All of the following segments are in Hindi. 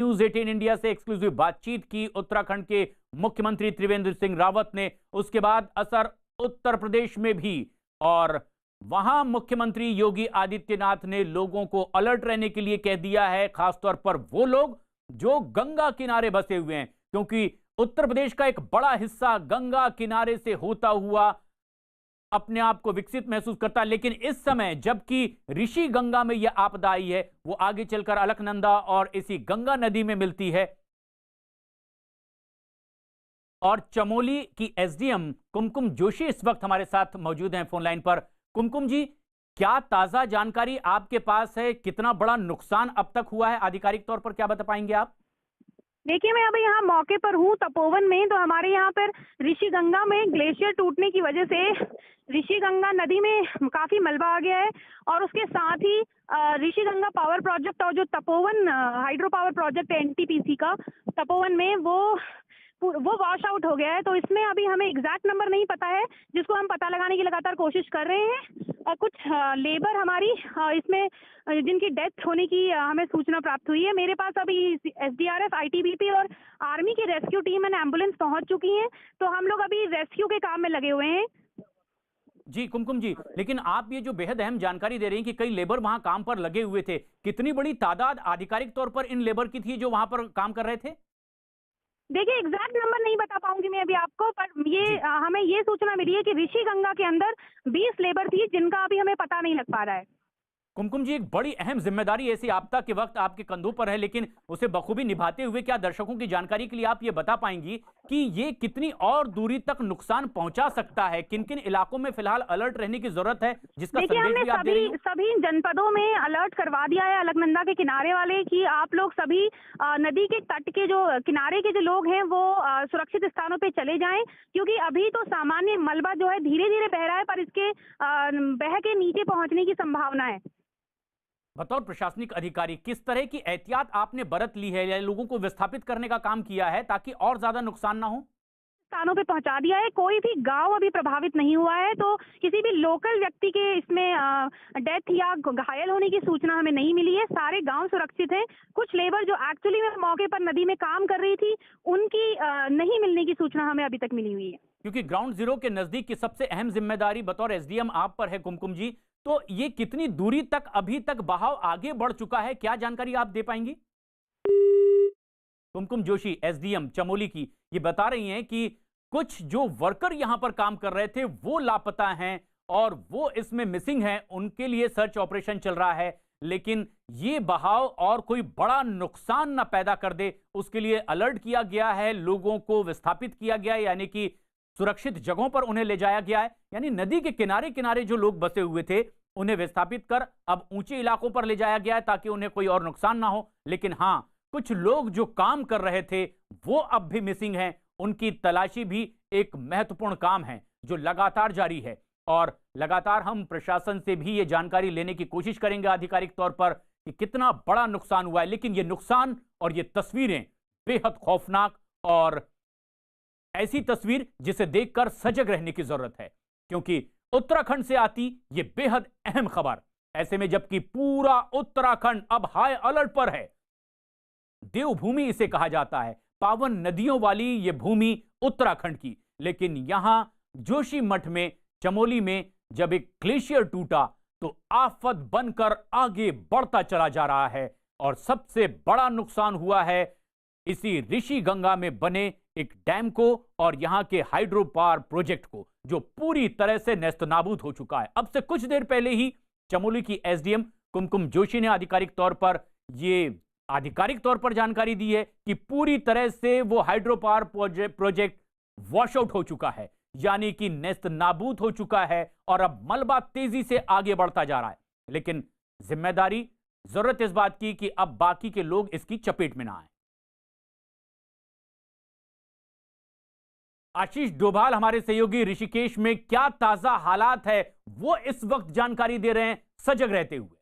न्यूज 18 इंडिया से एक्सक्लूसिव बातचीत की उत्तराखंड के मुख्यमंत्री त्रिवेंद्र सिंह रावत ने। उसके बाद असर उत्तर प्रदेश में भी, और वहां मुख्यमंत्री योगी आदित्यनाथ ने लोगों को अलर्ट रहने के लिए कह दिया है, खासतौर पर वो लोग जो गंगा किनारे बसे हुए हैं, क्योंकि उत्तर प्रदेश का एक बड़ा हिस्सा गंगा किनारे से होता हुआ अपने आप को विकसित महसूस करता है। लेकिन इस समय जबकि ऋषि गंगा में यह आपदा आई है, वो आगे चलकर अलकनंदा और इसी गंगा नदी में मिलती है। और चमोली की एसडीएम कुमकुम जोशी इस वक्त हमारे साथ मौजूद हैं फोन लाइन पर। कुमकुम जी, क्या ताजा जानकारी आपके पास है? कितना बड़ा नुकसान अब तक हुआ है, आधिकारिक तौर पर क्या बता पाएंगे आप? देखिए, मैं अभी यहाँ मौके पर हूँ तपोवन में। तो हमारे यहाँ पर ऋषि गंगा में ग्लेशियर टूटने की वजह से ऋषि गंगा नदी में काफी मलबा आ गया है, और उसके साथ ही ऋषि गंगा पावर प्रोजेक्ट और जो तपोवन हाइड्रो पावर प्रोजेक्ट है एनटीपीसी का तपोवन में, वो वॉश आउट हो गया है। तो इसमें अभी हमें एग्जैक्ट नंबर नहीं पता है, जिसको हम पता लगाने की लगातार कोशिश कर रहे हैं। और कुछ लेबर हमारी इसमें जिनकी डेथ होने की हमें सूचना प्राप्त हुई है। मेरे पास अभी एसडीआरएफ, आईटीबीपी और आर्मी की रेस्क्यू टीम एंड एम्बुलेंस पहुंच चुकी हैं। तो हम लोग अभी रेस्क्यू के काम में लगे हुए हैं। जी कुमकुम जी, लेकिन आप ये जो बेहद अहम जानकारी दे रही हैं कि कई लेबर वहां काम पर लगे हुए थे, कितनी बड़ी तादाद आधिकारिक तौर पर इन लेबर की थी जो वहां पर काम कर रहे थे? देखिए, एग्जैक्ट नंबर नहीं बता पाऊंगी मैं अभी आपको, पर ये हमें ये सूचना मिली है कि ऋषि गंगा के अंदर 20 लेबर थी, जिनका अभी हमें पता नहीं लग पा रहा है। कुमकुम जी, एक बड़ी अहम जिम्मेदारी ऐसी आपदा के वक्त आपके कंधों पर है, लेकिन उसे बखूबी निभाते हुए क्या दर्शकों की जानकारी के लिए आप ये बता पाएंगी कि ये कितनी और दूरी तक नुकसान पहुंचा सकता है? किन किन इलाकों में फिलहाल अलर्ट रहने की जरूरत है, जिसका देखिए, संदेश हमने भी आप दे रही हो? सभी जनपदों में अलर्ट करवा दिया है, अलकनंदा के किनारे वाले, कि आप लोग सभी नदी के तट के जो किनारे के जो लोग हैं वो सुरक्षित स्थानों पे चले जाएं, क्योंकि अभी तो सामान्य मलबा जो है धीरे धीरे बह रहा है, पर इसके बह के नीचे पहुंचने की संभावना है। बतौर प्रशासनिक अधिकारी किस तरह की एहतियात आपने बरत ली है या लोगों को विस्थापित करने का काम किया है ताकि और ज्यादा नुकसान ना हो? स्थानों पे पहुंचा दिया है। कोई भी गांव अभी प्रभावित नहीं हुआ है, तो किसी भी लोकल व्यक्ति के इसमें डेथ या घायल होने की सूचना हमें नहीं मिली है। सारे गांव सुरक्षित हैं। कुछ लेबर जो एक्चुअली में मौके पर नदी में काम कर रही थी, उनकी नहीं मिलने की सूचना हमें अभी तक मिली हुई है। क्योंकि ग्राउंड जीरो के नजदीक की सबसे अहम जिम्मेदारी बतौर एसडीएम आप पर है कुमकुम जी, तो ये कितनी दूरी तक अभी तक बहाव आगे बढ़ चुका है, क्या जानकारी आप दे पाएंगी? कुमकुम जोशी एसडीएम चमोली की ये बता रही हैं कि कुछ जो वर्कर यहां पर काम कर रहे थे वो लापता हैं और वो इसमें मिसिंग हैं, उनके लिए सर्च ऑपरेशन चल रहा है। लेकिन ये बहाव और कोई बड़ा नुकसान ना पैदा कर दे, उसके लिए अलर्ट किया गया है, लोगों को विस्थापित किया गया है, यानी कि सुरक्षित जगहों पर उन्हें ले जाया गया है। यानी नदी के किनारे किनारे जो लोग बसे हुए थे उन्हें विस्थापित कर अब ऊंचे इलाकों पर ले जाया गया है ताकि उन्हें कोई और नुकसान ना हो। लेकिन हां, कुछ लोग जो काम कर रहे थे वो अब भी मिसिंग हैं। उनकी तलाशी भी एक महत्वपूर्ण काम है जो लगातार जारी है, और लगातार हम प्रशासन से भी ये जानकारी लेने की कोशिश करेंगे आधिकारिक तौर पर कि कितना बड़ा नुकसान हुआ है। लेकिन ये नुकसान और ये तस्वीरें बेहद खौफनाक, और ऐसी तस्वीर जिसे देखकर सजग रहने की जरूरत है, क्योंकि उत्तराखंड से आती ये बेहद अहम खबर। ऐसे में जबकि पूरा उत्तराखंड अब हाई अलर्ट पर है, देवभूमि इसे कहा जाता है, पावन नदियों वाली ये भूमि उत्तराखंड की, लेकिन यहां जोशीमठ में चमोली में जब एक ग्लेशियर टूटा तो आफत बनकर आगे बढ़ता चला जा रहा है। और सबसे बड़ा नुकसान हुआ है इसी ऋषि गंगा में बने एक डैम को और यहां के हाइड्रो पावर प्रोजेक्ट को, जो पूरी तरह से नेस्तनाबूद हो चुका है। अब से कुछ देर पहले ही चमोली की एसडीएम कुमकुम जोशी ने आधिकारिक तौर पर जानकारी दी है कि पूरी तरह से वो hydro power project wash out हो चुका है, यानी कि नेस्तनाबूद हो चुका है, और अब मलबा तेजी से आगे बढ़ता जा रहा है। लेकिन जिम्मेदारी, जरूरत इस बात की कि अब बाकी के लोग इसकी चपेट में ना आए। आशीष डोभाल हमारे सहयोगी ऋषिकेश में क्या ताजा हालात है वो इस वक्त जानकारी दे रहे हैं, सजग रहते हुए।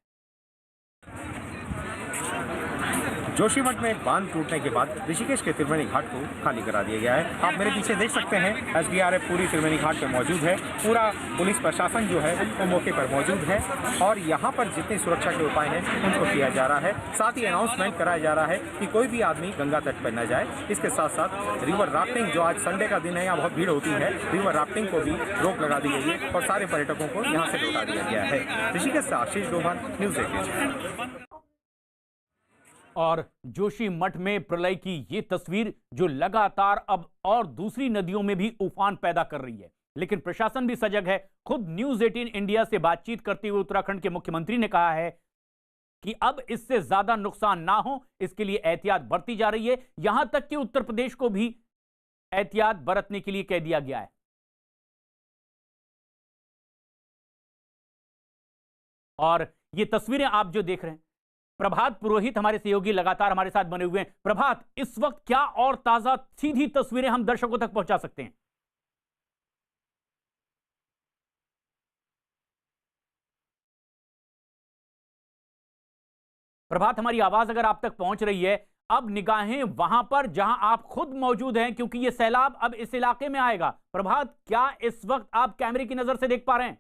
जोशीमठ में बांध टूटने के बाद ऋषिकेश के त्रिवेणी घाट को खाली करा दिया गया है। आप मेरे पीछे देख सकते हैं SDRF पूरी त्रिवेणी घाट पर मौजूद है। पूरा पुलिस प्रशासन जो है वो मौके पर मौजूद है और यहाँ पर जितने सुरक्षा के उपाय हैं उनको किया जा रहा है। साथ ही अनाउंसमेंट कराया जा रहा है कि कोई भी आदमी गंगा तट पर न जाए। इसके साथ साथ रिवर राफ्टिंग, जो आज संडे का दिन है, यहाँ बहुत भीड़ होती है, रिवर राफ्टिंग को भी रोक लगा दी गई है और सारे पर्यटकों को यहाँ से लौटा दिया गया है। ऋषिकेश से आशीष डोभाल, न्यूज़ 18। और जोशीमठ में प्रलय की ये तस्वीर जो लगातार अब और दूसरी नदियों में भी उफान पैदा कर रही है, लेकिन प्रशासन भी सजग है। खुद न्यूज़ 18 इंडिया से बातचीत करते हुए उत्तराखंड के मुख्यमंत्री ने कहा है कि अब इससे ज्यादा नुकसान ना हो, इसके लिए एहतियात बरती जा रही है। यहां तक कि उत्तर प्रदेश को भी एहतियात बरतने के लिए कह दिया गया है। और ये तस्वीरें आप जो देख रहे हैं, प्रभात पुरोहित हमारे सहयोगी लगातार हमारे साथ बने हुए हैं। प्रभात, इस वक्त क्या और ताजा सीधी तस्वीरें हम दर्शकों तक पहुंचा सकते हैं? प्रभात, हमारी आवाज अगर आप तक पहुंच रही है, अब निगाहें वहां पर जहां आप खुद मौजूद हैं, क्योंकि यह सैलाब अब इस इलाके में आएगा। प्रभात, क्या इस वक्त आप कैमरे की नजर से देख पा रहे हैं?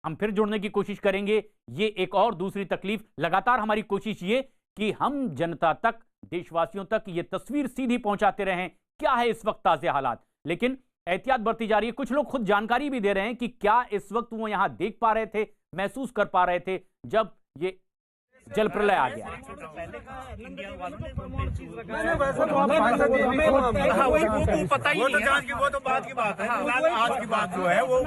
हम फिर जुड़ने की कोशिश करेंगे। ये एक और दूसरी तकलीफ, लगातार हमारी कोशिश ये कि हम जनता तक, देशवासियों तक ये तस्वीर सीधी पहुंचाते रहें, क्या है इस वक्त ताजे हालात। लेकिन एहतियात बरती जा रही है। कुछ लोग खुद जानकारी भी दे रहे हैं कि क्या इस वक्त वो यहां देख पा रहे थे, महसूस कर पा रहे थे जब ये जल प्रलय आ गया। वो तो जांच की, वो तो बात की बात है। आज की बात जो है वो